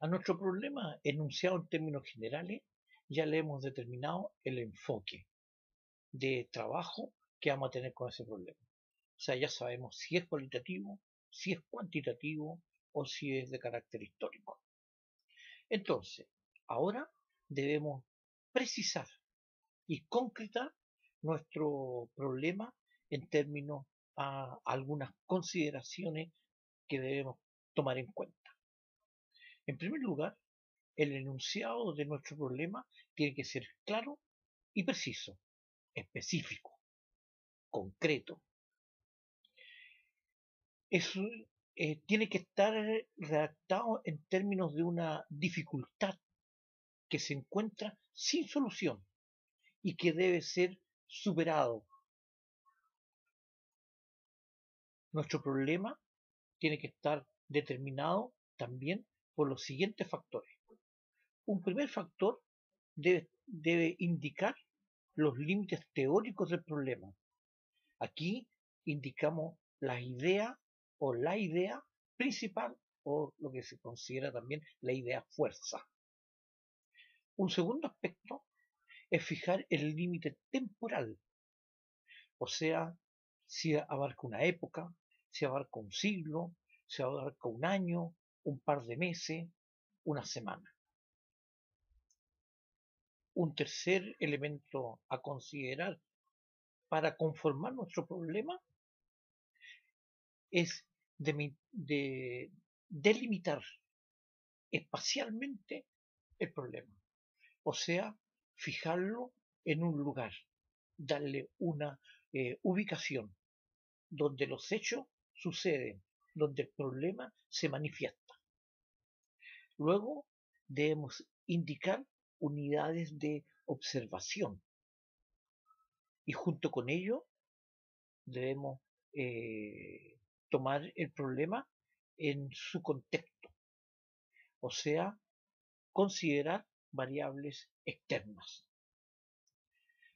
A nuestro problema, enunciado en términos generales, ya le hemos determinado el enfoque de trabajo que vamos a tener con ese problema. O sea, ya sabemos si es cualitativo, si es cuantitativo o si es de carácter histórico. Entonces, ahora debemos precisar y concretar nuestro problema en términos a algunas consideraciones que debemos tomar en cuenta. En primer lugar, el enunciado de nuestro problema tiene que ser claro y preciso, específico, concreto. Eso tiene que estar redactado en términos de una dificultad que se encuentra sin solución y que debe ser superado. Nuestro problema tiene que estar determinado también por los siguientes factores. Un primer factor debe indicar los límites teóricos del problema. Aquí indicamos la idea o la idea principal o lo que se considera también la idea fuerza. Un segundo aspecto es fijar el límite temporal, o sea, si abarca una época, si abarca un siglo, si abarca un año, un par de meses, una semana. Un tercer elemento a considerar para conformar nuestro problema es delimitar espacialmente el problema, o sea, fijarlo en un lugar, darle una ubicación donde los hechos suceden, donde el problema se manifiesta. Luego debemos indicar unidades de observación y junto con ello debemos tomar el problema en su contexto, o sea, considerar variables externas.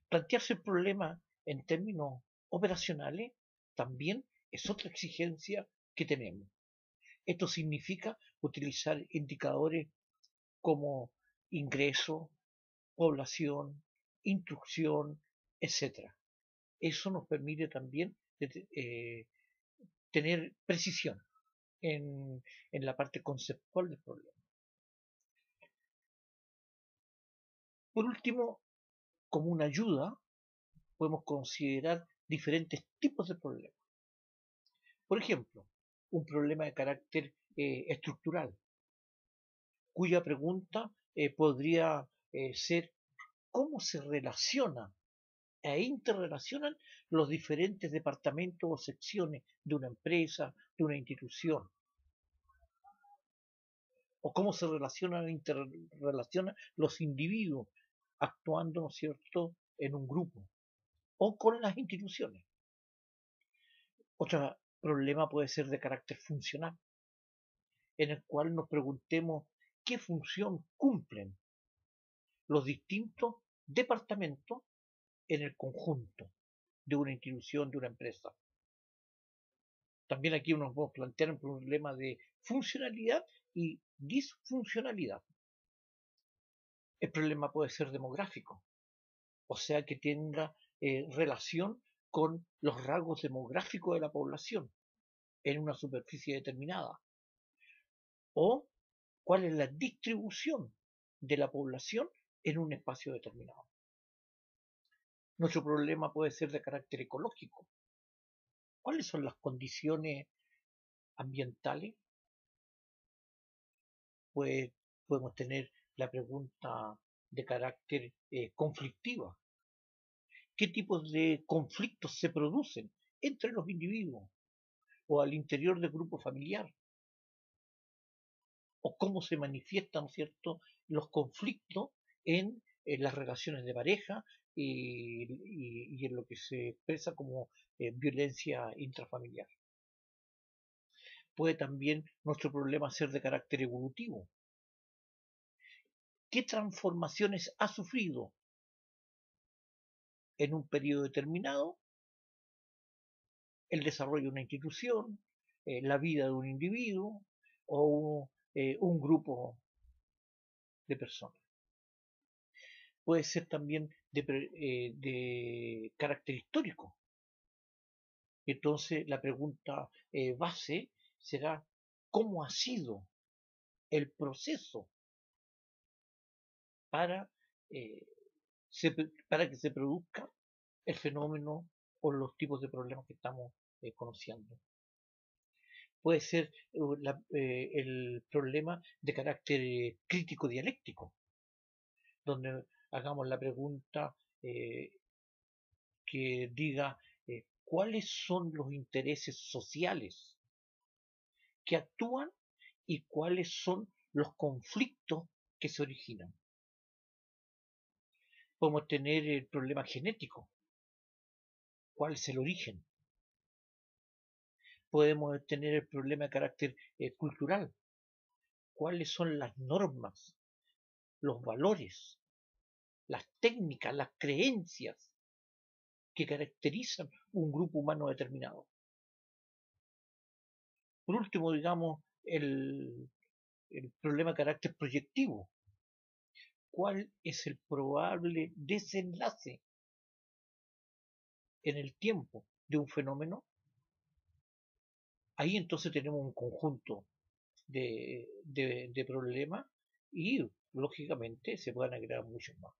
Plantearse el problema en términos operacionales también es otra exigencia que tenemos. Esto significa utilizar indicadores como ingreso, población, instrucción, etc. Eso nos permite también tener precisión en la parte conceptual del problema. Por último, como una ayuda, podemos considerar diferentes tipos de problemas. Por ejemplo, un problema de carácter estructural, cuya pregunta podría ser cómo se relaciona e interrelacionan los diferentes departamentos o secciones de una empresa, de una institución, o cómo se relacionan e interrelacionan los individuos actuando, ¿no es cierto?, en un grupo, o con las instituciones. Otro problema puede ser de carácter funcional, en el cual nos preguntemos qué función cumplen los distintos departamentos en el conjunto de una institución, de una empresa. También aquí nos podemos plantear un problema de funcionalidad y disfuncionalidad. El problema puede ser demográfico, o sea que tenga relación con los rasgos demográficos de la población en una superficie determinada, o cuál es la distribución de la población en un espacio determinado. Nuestro problema puede ser de carácter ecológico. ¿Cuáles son las condiciones ambientales? Pues podemos tener la pregunta de carácter conflictiva. ¿Qué tipos de conflictos se producen entre los individuos o al interior del grupo familiar? ¿O cómo se manifiestan, ¿no es cierto?, los conflictos en las relaciones de pareja y en lo que se expresa como violencia intrafamiliar? Puede también nuestro problema ser de carácter evolutivo. ¿Qué transformaciones ha sufrido en un periodo determinado el desarrollo de una institución, la vida de un individuo o un grupo de personas. Puede ser también de carácter histórico. Entonces la pregunta base será ¿cómo ha sido el proceso para, eh, para que se produzca el fenómeno o los tipos de problemas que estamos conociendo? Puede ser el problema de carácter crítico dialéctico, donde hagamos la pregunta eh, que diga cuáles son los intereses sociales que actúan y cuáles son los conflictos que se originan. Podemos tener el problema genético, cuál es el origen. Podemos tener el problema de carácter cultural, cuáles son las normas, los valores, las técnicas, las creencias que caracterizan un grupo humano determinado. Por último, digamos, el problema de carácter proyectivo. ¿Cuál es el probable desenlace en el tiempo de un fenómeno? Ahí entonces tenemos un conjunto de problemas y lógicamente se pueden agregar muchos más.